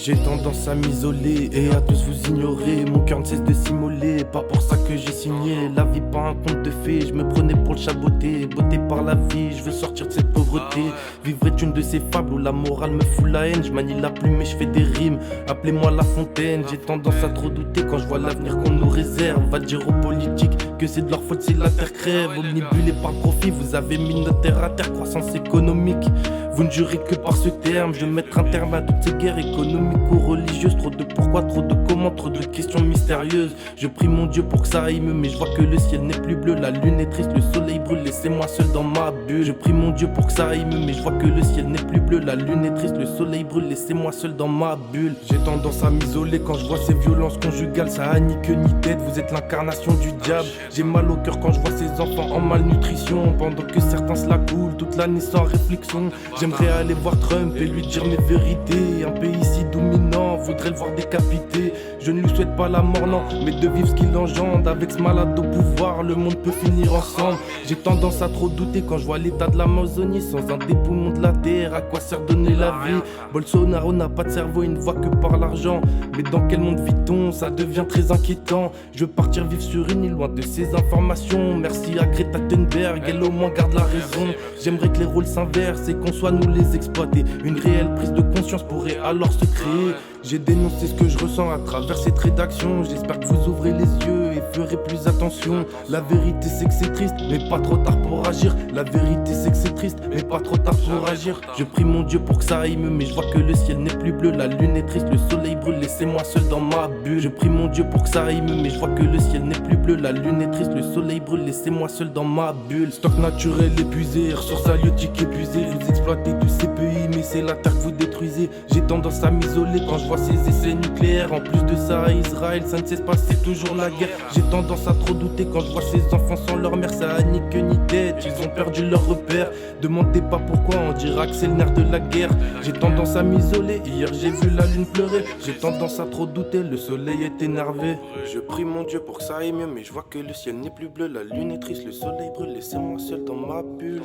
J'ai tendance à m'isoler et à tous vous ignorer. Mon cœur ne cesse de s'immoler, pas pour ça que j'ai signé. La vie pas un conte de fées, je me prenais pour le chaboter. Botté par la vie, je veux sortir de cette pauvreté. Vivre est une de ces fables où la morale me fout la haine. Je manie la plume et je fais des rimes, appelez-moi La Fontaine. J'ai tendance à trop douter quand je vois l'avenir qu'on nous réserve. Va dire aux politiques que c'est de leur faute si la terre crève. Omnibulé par le profit, vous avez mis notre terre à terre. Croissance économique, vous ne jurez que par ce terme. Je vais mettre un terme à toutes ces guerres économico-religieuses. Trop de pourquoi, trop de comment, trop de questions mystérieuses. Je prie mon Dieu pour que ça aille mieux, mais je vois que le ciel n'est plus bleu. La lune est triste, le soleil brûle, laissez-moi seul dans ma bulle. Je prie mon Dieu pour que ça aille mieux, mais je vois que le ciel n'est plus bleu. La lune est triste, le soleil brûle, laissez-moi seul dans ma bulle. J'ai tendance à m'isoler quand je vois ces violences conjugales. Ça a ni queue ni tête, vous êtes l'incarnation du diable. J'ai mal au cœur quand je vois ces enfants en malnutrition, pendant que certains se la coulent toute l'année sans réflexion. J'aimerais aller voir Trump et lui dire mes vérités. Un pays si dominant voudrait le voir décapité. Je ne lui souhaite pas la mort, non, mais de vivre ce qu'il engendre. Avec ce malade au pouvoir, le monde peut finir ensemble. J'ai tendance à trop douter quand je vois l'état de l'Amazonie. Sans un des poumons de la terre, à quoi sert donner la vie? Bolsonaro n'a pas de cerveau, il ne voit que par l'argent. Mais dans quel monde vit-on? Ça devient très inquiétant. Je veux partir vivre sur une île loin de ces informations. Merci à Greta Thunberg, elle au moins garde la raison. J'aimerais que les rôles s'inversent et qu'on soit nous les exploiter. Une réelle prise de conscience pourrait alors se créer. J'ai dénoncé ce que je ressens à travers cette rédaction. J'espère que vous ouvrez les yeux et ferez plus attention. La vérité c'est que c'est triste, mais pas trop tard pour agir. La vérité c'est que c'est triste, mais pas trop tard pour agir. Je prie mon Dieu pour que ça aille mieux, mais je vois que le ciel n'est plus bleu. La lune est triste, le soleil brûle, laissez-moi seul dans ma bulle. Je prie mon Dieu pour que ça aille mieux, mais je vois que le ciel n'est plus bleu. La lune est triste, le soleil brûle, laissez-moi seul dans ma bulle. Stock naturel épuisé, ressources halieutiques épuisées. Vous exploitez tous ces pays, mais c'est la terre que vous détruisez. J'ai tendance à m'isoler quand je vois ces essais nucléaires. En plus de ça, à Israël, ça ne cesse pas, c'est toujours la guerre. J'ai tendance à trop douter quand je vois ces enfants sans leur mère. Ça a ni queue ni tête, ils ont perdu leur repère. Demandez pas pourquoi, on dira que c'est le nerf de la guerre. J'ai tendance à m'isoler, hier j'ai vu la lune pleurer. J'ai tendance à trop douter, le soleil est énervé. Je prie mon Dieu pour que ça aille mieux, mais je vois que le ciel n'est plus bleu. La lune est triste, le soleil brûle, laissez-moi seul dans ma bulle.